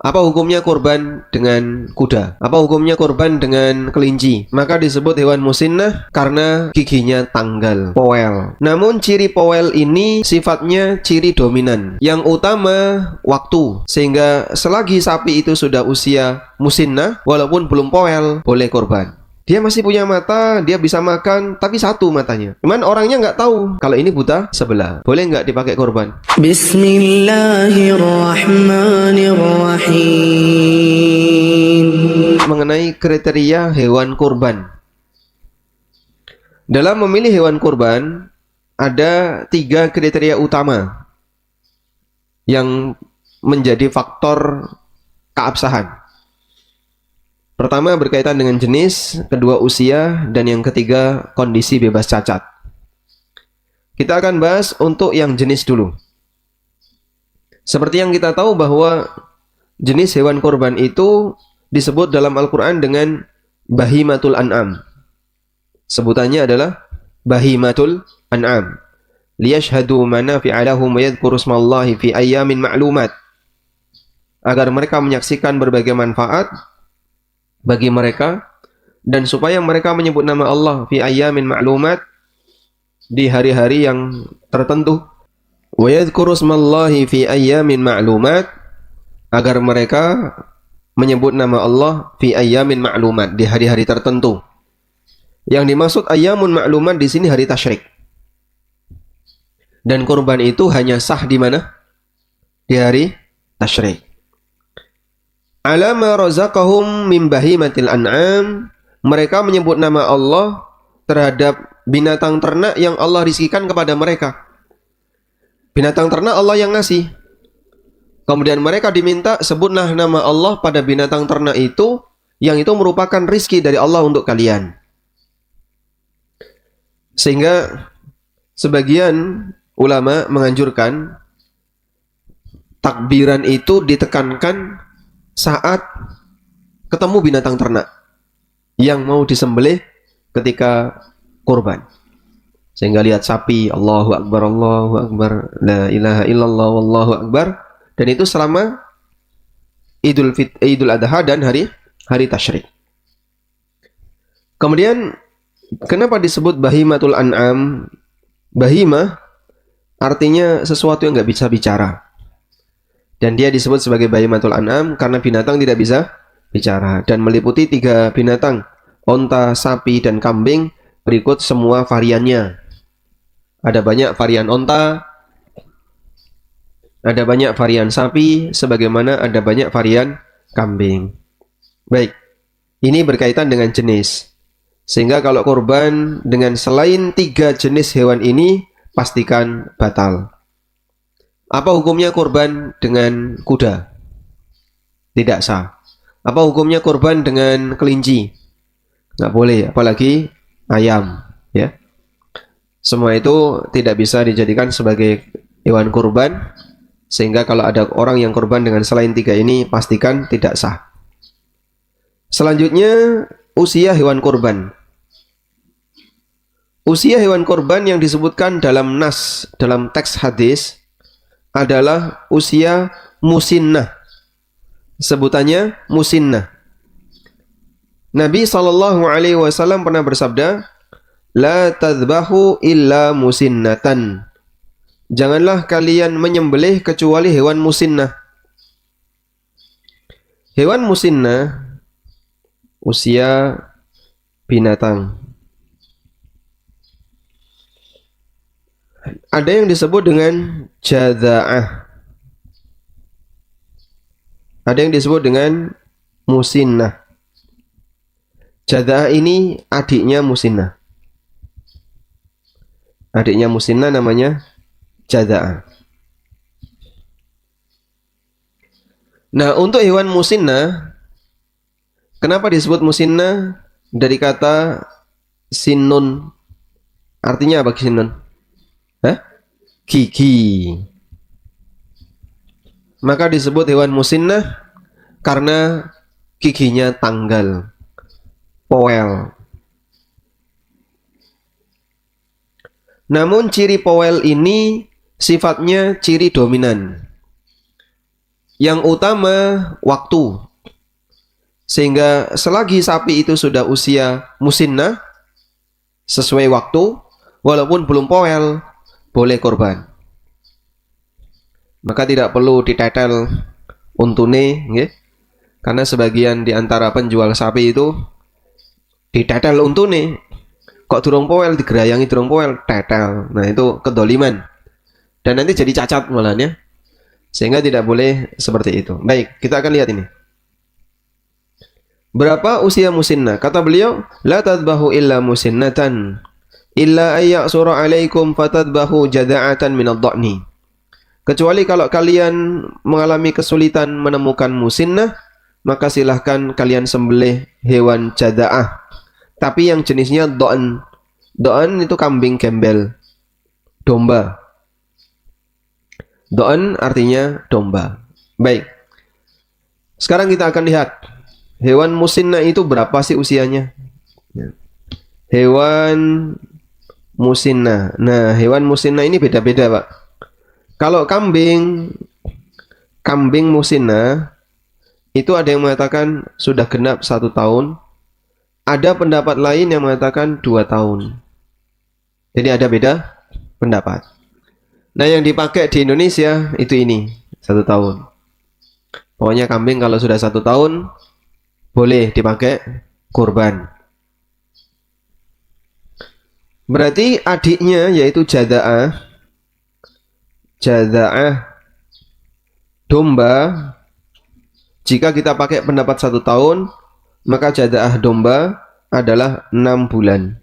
Apa hukumnya kurban dengan kuda? Apa hukumnya kurban dengan kelinci? Maka disebut hewan musinnah karena giginya tanggal, powel. Namun ciri powel ini sifatnya ciri dominan. Yang utama waktu. Sehingga selagi sapi itu sudah usia musinnah, walaupun belum powel, boleh kurban. Dia masih punya mata, dia bisa makan, tapi satu matanya. Cuman orangnya nggak tahu kalau ini buta sebelah. Boleh nggak dipakai korban? Bismillahirrahmanirrahim. Mengenai kriteria hewan kurban. Dalam memilih hewan kurban, ada 3 kriteria utama yang menjadi faktor keabsahan. Pertama berkaitan dengan jenis, kedua usia, dan yang ketiga kondisi bebas cacat. Kita akan bahas untuk yang jenis dulu. Seperti yang kita tahu bahwa jenis hewan kurban itu disebut dalam Al-Quran dengan bahimatul an'am. Sebutannya adalah bahimatul an'am. Liyashhadu manafi'a lahum wa yadhkuru ismallahi fi ayyamin ma'lumat. Agar mereka menyaksikan berbagai manfaat bagi mereka dan supaya mereka menyebut nama Allah fi ayyamin ma'lumat, di hari-hari yang tertentu. Wa yadhkuru ismallahi fi ayyamin ma'lumat, agar mereka menyebut nama Allah fi ayyamin ma'lumat, di hari-hari tertentu. Yang dimaksud ayyamun ma'lumat di sini hari tasyrik. Dan kurban itu hanya sah di mana? Di hari tasyrik. Ala ma razaqahum min bahimatil an'am, mereka menyebut nama Allah terhadap binatang ternak yang Allah rizkikan kepada mereka. Binatang ternak Allah yang ngasih. Kemudian mereka diminta sebutlah nama Allah pada binatang ternak itu, yang itu merupakan rizki dari Allah untuk kalian. Sehingga sebagian ulama menganjurkan takbiran itu ditekankan saat ketemu binatang ternak yang mau disembelih ketika kurban. Sehingga lihat sapi, Allahu Akbar, la ilaha illallah, wallahu Akbar. Dan itu selama Idul Adha dan hari tasyrik. Kemudian kenapa disebut bahimatul an'am? Bahimah artinya sesuatu yang nggak bisa bicara. Dan dia disebut sebagai bahimatul an'am karena binatang tidak bisa bicara. Dan meliputi 3 binatang, onta, sapi, dan kambing, berikut semua variannya. Ada banyak varian onta, ada banyak varian sapi, sebagaimana ada banyak varian kambing. Baik, ini berkaitan dengan jenis. Sehingga kalau kurban dengan selain 3 jenis hewan ini, pastikan batal. Apa hukumnya kurban dengan kuda? Tidak sah. Apa hukumnya kurban dengan kelinci? Nggak boleh, apalagi ayam. Ya, semua itu tidak bisa dijadikan sebagai hewan kurban. Sehingga kalau ada orang yang kurban dengan selain 3 ini, pastikan tidak sah. Selanjutnya, usia hewan kurban. Usia hewan kurban yang disebutkan dalam nas, dalam teks hadis, adalah usia musinnah. Sebutannya musinnah. Nabi SAW pernah bersabda, la tadbahu illa musinnatan. Janganlah kalian menyembelih kecuali hewan musinnah. Hewan musinnah, usia binatang. Ada yang disebut dengan jadza'ah. Ada yang disebut dengan musinnah. Jadza'ah ini adiknya musinnah. Adiknya musinnah namanya jadza'ah. Nah, untuk hewan musinnah, kenapa disebut musinnah? Dari kata sinun. Artinya apa sinun? Gigi. Maka disebut hewan musinnah karena giginya tanggal, powel. Namun ciri powel ini sifatnya ciri dominan. Yang utama waktu. Sehingga selagi sapi itu sudah usia musinnah sesuai waktu, walaupun belum poel, boleh korban. Maka tidak perlu ditetel untune, nggih. Karena sebagian di antara penjual sapi itu ditetel untune. Kok durung poel digerayangi durung poel, tetel. Nah, itu kedoliman. Dan nanti jadi cacat malahnya. Sehingga tidak boleh seperti itu. Baik, kita akan lihat ini. Berapa usia musinnah? Kata beliau, la tadbahu illa musinnatan illa ayyasura alaikum fatadbahu jada'atan minad dha'ni. Kecuali kalau kalian mengalami kesulitan menemukan musinnah, maka silahkan kalian sembelih hewan jada'ah. Tapi yang jenisnya do'an. Do'an itu kambing gembel, domba. Do'an artinya domba. Baik. Sekarang kita akan lihat hewan musinnah itu berapa sih usianya? Hewan musinnah. Nah, hewan musinnah ini beda-beda, Pak. Kalau kambing musinnah itu ada yang mengatakan sudah genap 1 tahun. Ada pendapat lain yang mengatakan 2 tahun. Jadi ada beda pendapat. Nah, yang dipakai di Indonesia itu ini 1 tahun. Pokoknya kambing kalau sudah 1 tahun boleh dipakai kurban. Berarti adiknya yaitu jada'ah domba. Jika kita pakai pendapat 1 tahun, maka jada'ah domba adalah 6 bulan.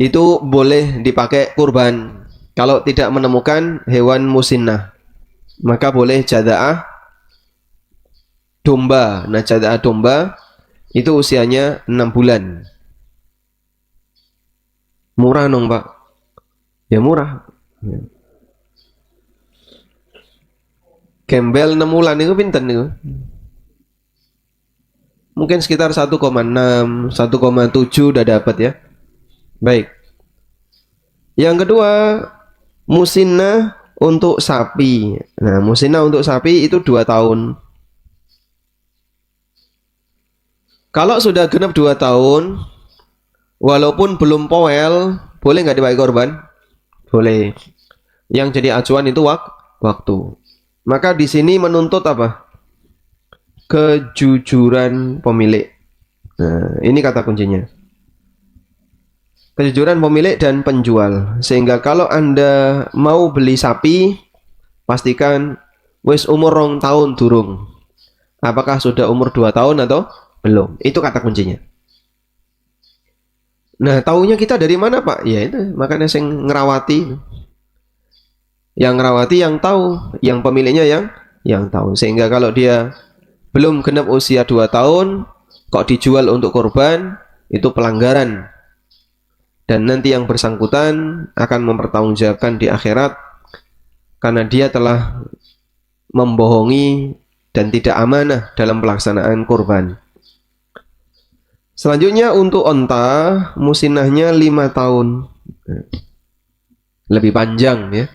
Itu boleh dipakai kurban. Kalau tidak menemukan hewan musinnah, maka boleh jada'ah domba. Nah, jada'ah domba itu usianya 6 bulan. Murah dong, Pak. Ya murah. Gembel 6 bulan itu pinten itu? Mungkin sekitar 1,6, 1,7 udah dapat ya. Baik. Yang kedua, musinnah untuk sapi. Nah, musinnah untuk sapi itu 2 tahun. Kalau sudah genap 2 tahun, walaupun belum poel, boleh nggak dipakai korban? Boleh. Yang jadi acuan itu waktu. Maka di sini menuntut apa? Kejujuran pemilik. Nah, ini kata kuncinya. Kejujuran pemilik dan penjual. Sehingga kalau Anda mau beli sapi, pastikan wis umur 2 tahun durung. Apakah sudah umur 2 tahun atau belum? Itu kata kuncinya. Nah, taunya kita dari mana, Pak? Ya itu, makanya saya ngerawati. Yang ngerawati yang tahu, yang pemiliknya yang tahu. Sehingga kalau dia belum genap usia 2 tahun, kok dijual untuk korban, itu pelanggaran. Dan nanti yang bersangkutan akan mempertanggungjawabkan di akhirat karena dia telah membohongi dan tidak amanah dalam pelaksanaan kurban. Selanjutnya untuk onta, musinnahnya 5 tahun. Lebih panjang ya.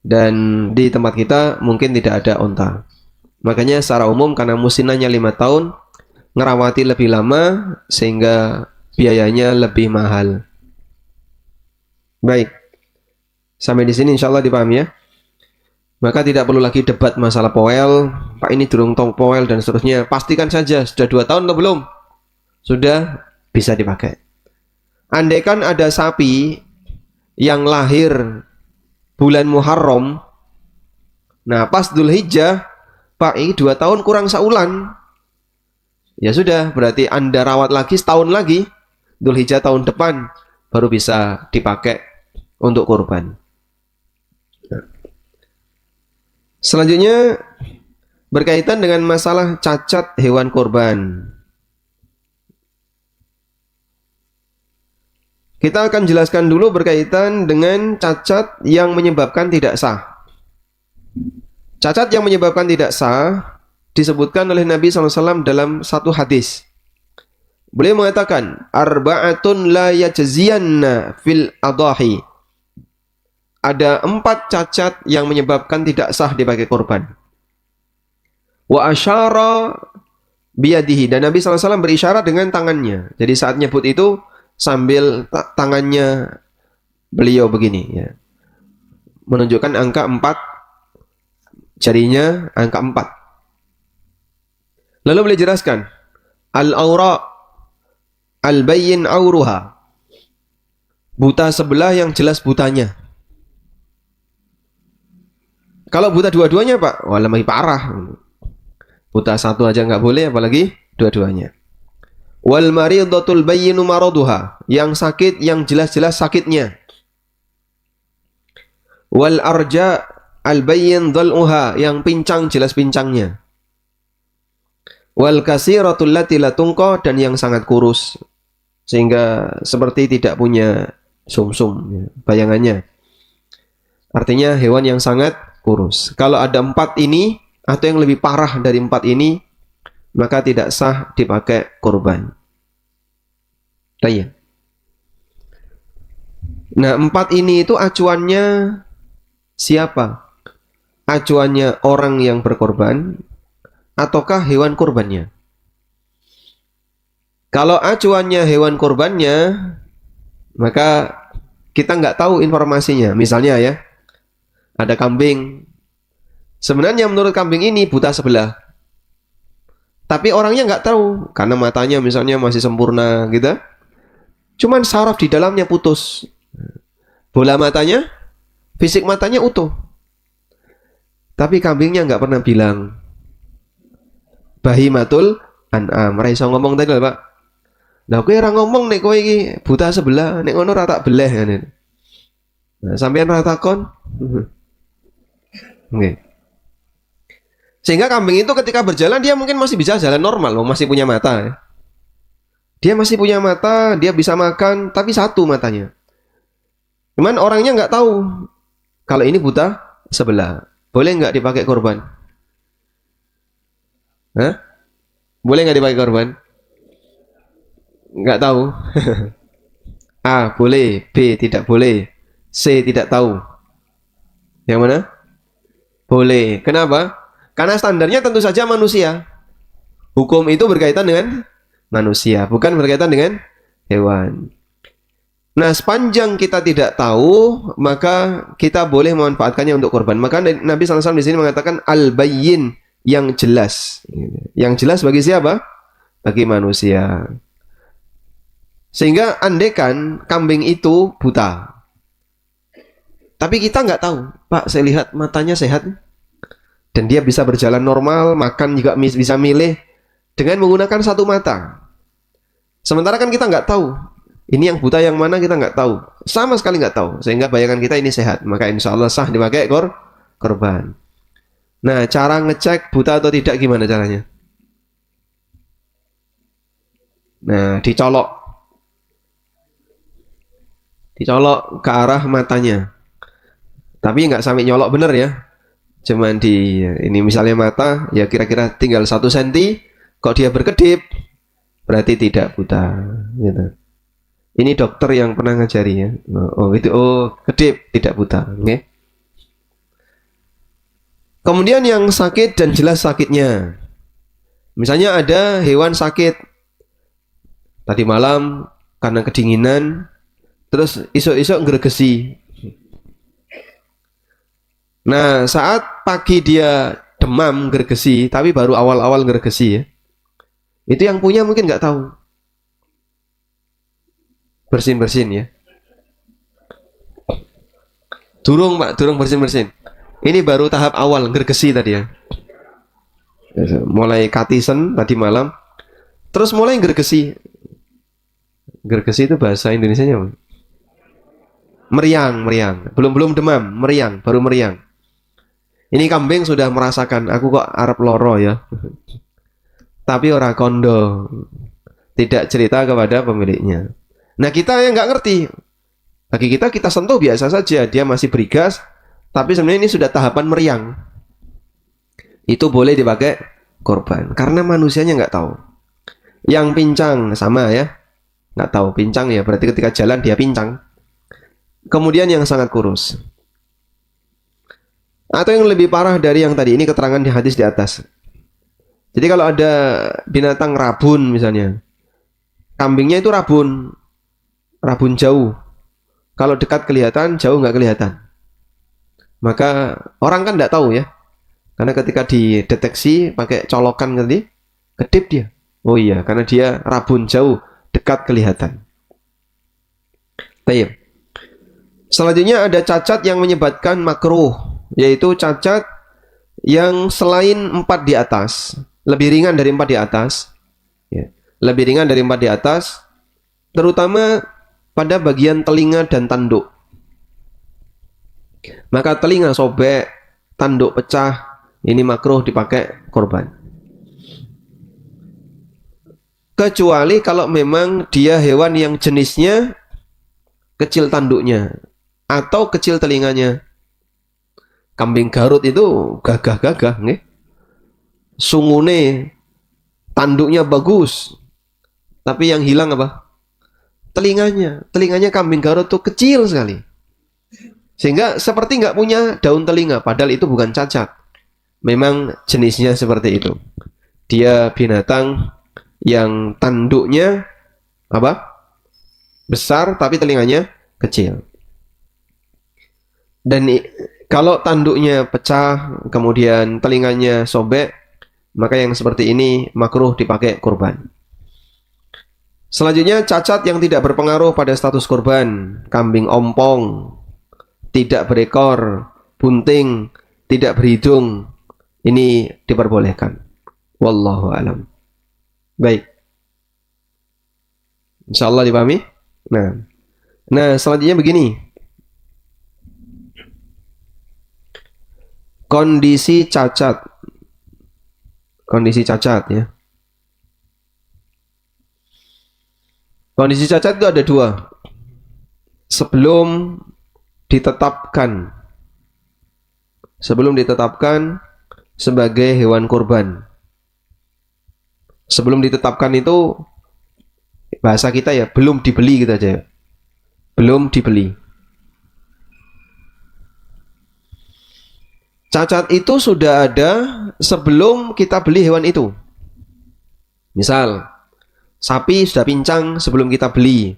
Dan di tempat kita mungkin tidak ada onta. Makanya secara umum karena musinnahnya 5 tahun, ngerawati lebih lama sehingga biayanya lebih mahal. Baik. Sampai di sini insyaallah dipahami ya. Maka tidak perlu lagi debat masalah poel, Pak ini durung tong poel dan seterusnya. Pastikan saja sudah 2 tahun atau belum? Sudah bisa dipakai. Andaikan ada sapi yang lahir bulan Muharram, nah pas Dzulhijjah, Pak ini 2 tahun kurang saulan. Ya sudah, berarti Anda rawat lagi setahun lagi, Dzulhijjah tahun depan baru bisa dipakai untuk kurban. Selanjutnya berkaitan dengan masalah cacat hewan kurban. Kita akan jelaskan dulu berkaitan dengan cacat yang menyebabkan tidak sah. Cacat yang menyebabkan tidak sah disebutkan oleh Nabi SAW dalam satu hadis. Beliau mengatakan, arba'atun la yajziyanna fil adahi. ada 4 cacat yang menyebabkan tidak sah dipakai korban. Wa asyara biyadihi, dan Nabi SAW berisyarat dengan tangannya. Jadi saat nyebut itu sambil tangannya beliau begini ya. Menunjukkan angka 4, jarinya angka 4. Lalu beliau jelaskan, al-aura al-bayyin auruha, buta sebelah yang jelas butanya. Kalau buta dua-duanya Pak, wah lebih parah. Buta satu aja nggak boleh, apalagi dua-duanya. Wal maridatul bayyinu maraduha, yang sakit yang jelas-jelas sakitnya. Wal arja al bayyin dhal'uha, yang pincang jelas pincangnya. Wal kasiratul lati la tunqa, dan yang sangat kurus sehingga seperti tidak punya sumsum ya, bayangannya. Artinya hewan yang sangat kurus. Kalau ada 4 ini atau yang lebih parah dari 4 ini, maka tidak sah dipakai kurban. Tanya. Nah, 4 ini itu acuannya siapa? Acuannya orang yang berkorban ataukah hewan kurbannya? Kalau acuannya hewan kurbannya, maka kita nggak tahu informasinya. Misalnya ya, ada kambing. Sebenarnya menurut kambing ini buta sebelah. Tapi orangnya nggak tahu karena matanya misalnya masih sempurna gitu. Cuman saraf di dalamnya putus. Bola matanya, fisik matanya utuh. Tapi kambingnya nggak pernah bilang. Bahimatul an'am. Ra iso ngomong tadi lho, Pak. Lah kowe ora ngomong nek kowe iki buta sebelah, nek ngono ra tak beleh ngene. Nah, sampean ra takon. Nggih. Sehingga kambing itu ketika berjalan dia mungkin masih bisa jalan normal, masih punya mata ya. Dia masih punya mata, dia bisa makan, tapi satu matanya. Cuman orangnya nggak tahu kalau ini buta sebelah. Boleh nggak dipakai korban? Hah? Boleh nggak dipakai korban? Nggak tahu. A boleh, B tidak boleh, C tidak tahu. Yang mana? Boleh. Kenapa? Karena standarnya tentu saja manusia. Hukum itu berkaitan dengan manusia, bukan berkaitan dengan hewan. Nah, sepanjang kita tidak tahu, maka kita boleh memanfaatkannya untuk korban. Maka Nabi SAW di sini mengatakan al-bayyin, yang jelas. Yang jelas bagi siapa? Bagi manusia. Sehingga andekan kambing itu buta, tapi kita nggak tahu, Pak, saya lihat matanya sehat dan dia bisa berjalan normal, makan juga bisa milih dengan menggunakan satu mata. Sementara kan kita nggak tahu ini yang buta yang mana, kita nggak tahu, sama sekali nggak tahu, sehingga bayangan kita ini sehat, maka insya Allah sah dipakai korban. Nah, cara ngecek buta atau tidak gimana caranya? Nah, dicolok ke arah matanya, tapi nggak sampai nyolok bener ya, cuman di ini misalnya mata ya kira-kira tinggal 1 senti, kok dia berkedip berarti tidak buta gitu. Ini dokter yang pernah ngajari ya. Oh itu, oh kedip tidak buta. Okay. Kemudian yang sakit dan jelas sakitnya, misalnya ada hewan sakit tadi malam karena kedinginan, terus isuk-isuk ngregesi. Nah, saat pagi dia demam ngregesi, tapi baru awal-awal ngregesi ya. Itu yang punya mungkin nggak tahu. Bersin-bersin ya. Durung Pak, durung bersin-bersin. Ini baru tahap awal ngregesi tadi ya. Mulai katisen tadi malam, terus mulai ngregesi. Ngregesi itu bahasa Indonesianya. Meriang. Belum demam, meriang, baru meriang. Ini kambing sudah merasakan, aku kok arep loro ya. Tapi ora kondo. Tidak cerita kepada pemiliknya. Nah, kita yang nggak ngerti. Bagi kita sentuh biasa saja, dia masih berigas, tapi sebenarnya ini sudah tahapan meriang. Itu boleh dipakai korban, karena manusianya nggak tahu. Yang pincang sama ya, nggak tahu pincang ya, berarti ketika jalan dia pincang. Kemudian yang sangat kurus. Atau yang lebih parah dari yang tadi, ini keterangan di hadis di atas. Jadi kalau ada binatang rabun misalnya, kambingnya itu rabun, rabun jauh. Kalau dekat kelihatan, jauh nggak kelihatan. Maka orang kan nggak tahu ya, karena ketika dideteksi pakai colokan tadi, kedip dia. Oh iya, karena dia rabun jauh, dekat kelihatan. Baik. Selanjutnya ada cacat yang menyebabkan makruh, yaitu cacat yang selain 4 di atas, lebih ringan dari 4 di atas, ya. Lebih ringan dari 4 di atas, terutama pada bagian telinga dan tanduk. Maka telinga sobek, tanduk pecah, ini makruh dipakai korban. Kecuali kalau memang dia hewan yang jenisnya kecil tanduknya atau kecil telinganya. Kambing Garut itu gagah-gagah, nggih. Sungune, tanduknya bagus, tapi yang hilang apa? Telinganya. Telinganya kambing Garut tuh kecil sekali, sehingga seperti nggak punya daun telinga, padahal itu bukan cacat. Memang jenisnya seperti itu. Dia binatang yang tanduknya apa? Besar, tapi telinganya kecil. Dan kalau tanduknya pecah, kemudian telinganya sobek, maka yang seperti ini makruh dipakai kurban. Selanjutnya, cacat yang tidak berpengaruh pada status kurban. Kambing ompong, tidak berekor, bunting, tidak berhidung, ini diperbolehkan. Wallahu alam. Baik. Insyaallah dipahami? Nah, selanjutnya begini. Kondisi cacat. Kondisi cacat ya. Kondisi cacat itu ada 2. Sebelum ditetapkan sebagai hewan kurban. Sebelum ditetapkan itu bahasa kita ya, belum dibeli gitu aja. Belum dibeli. Cacat itu sudah ada sebelum kita beli hewan itu. Misal, sapi sudah pincang sebelum kita beli,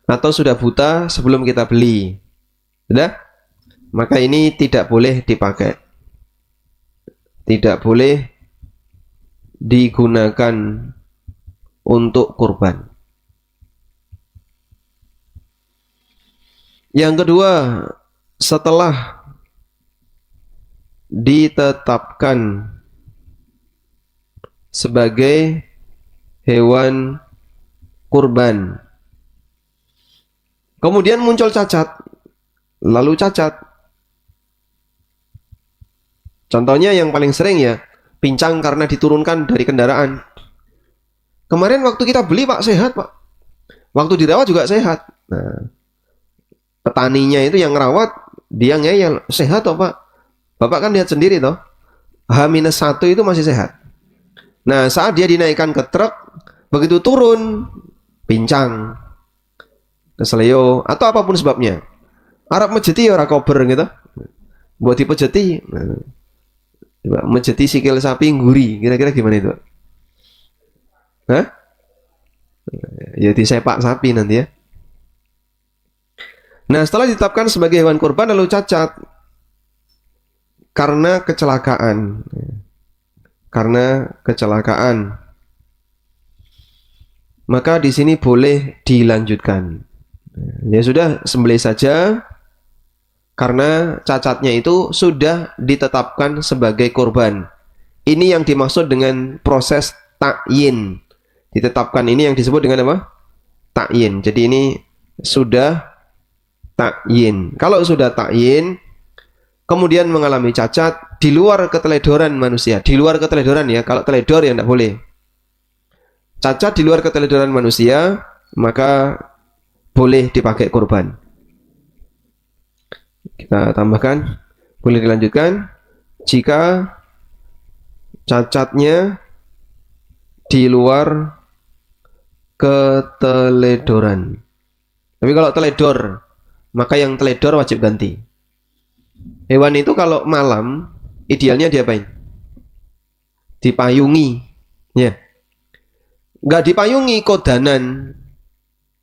atau sudah buta sebelum kita beli. Sudah? Maka ini tidak boleh dipakai. Tidak boleh digunakan untuk kurban. Yang kedua, setelah ditetapkan sebagai hewan kurban, kemudian muncul cacat, lalu cacat. Contohnya yang paling sering ya, pincang karena diturunkan dari kendaraan. Kemarin waktu kita beli Pak sehat Pak, waktu dirawat juga sehat. Nah, petaninya itu yang ngerawat, dia ngeyel, sehat toh Pak. Bapak kan lihat sendiri toh, H-1 itu masih sehat. Nah, saat dia dinaikkan ke truk, begitu turun, pincang, kesleo, atau apapun sebabnya. Arab mejeti ora kober gitu. Buat dipejeti, mejeti sikil sapi nguri, kira-kira gimana itu? Hah? Ya disepak sapi nanti ya. Nah, setelah ditetapkan sebagai hewan kurban lalu cacat karena kecelakaan. Maka di sini boleh dilanjutkan. Ya sudah, sembelih saja karena cacatnya itu sudah ditetapkan sebagai kurban. Ini yang dimaksud dengan proses ta'yin. Ditetapkan ini yang disebut dengan apa? Ta'yin. Jadi ini sudah ta'yin. Kalau sudah ta'yin, kemudian mengalami cacat di luar keteledoran manusia. Di luar keteledoran ya, kalau teledor ya tidak boleh. Cacat di luar keteledoran manusia, maka boleh dipakai kurban. Kita tambahkan, boleh dilanjutkan jika cacatnya di luar keteledoran. Tapi kalau teledor, maka yang teledor wajib ganti. Hewan itu kalau malam idealnya diapain? Dipayungi, ya. Nggak dipayungi, kodanan.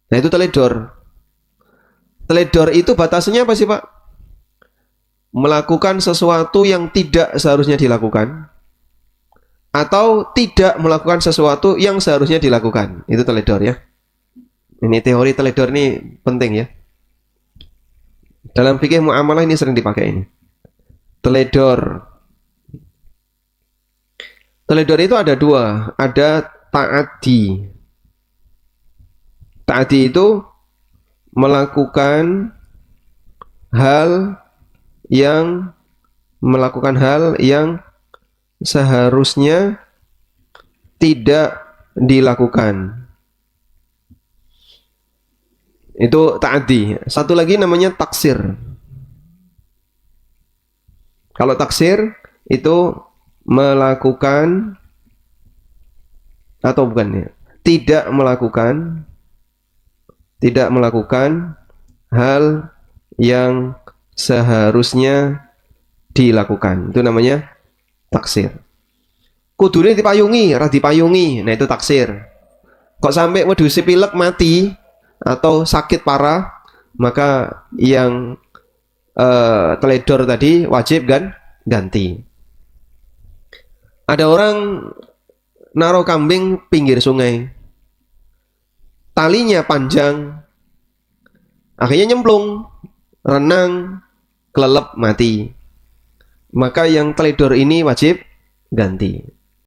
Nah itu teledor. Teledor itu batasannya apa sih Pak? Melakukan sesuatu yang tidak seharusnya dilakukan, atau tidak melakukan sesuatu yang seharusnya dilakukan. Itu teledor ya. Ini teori teledor ini penting ya. Dalam fikih muamalah ini sering dipakai ini. Teledor. Teledor itu ada dua. Ada ta'addi. Ta'addi itu melakukan hal yang seharusnya tidak dilakukan. Itu ta'addi. Satu lagi namanya taksir. Kalau taksir itu melakukan atau bukan ya, tidak melakukan hal yang seharusnya dilakukan. Itu namanya taksir. Kudune dipayungi, ora dipayungi. Nah itu taksir. Kok sampai wedhus pilek mati atau sakit parah, maka yang teledor tadi wajib kan ganti. Ada orang naruh kambing pinggir sungai, talinya panjang, akhirnya nyemplung, renang, kelelep, mati. Maka yang teledor ini wajib ganti.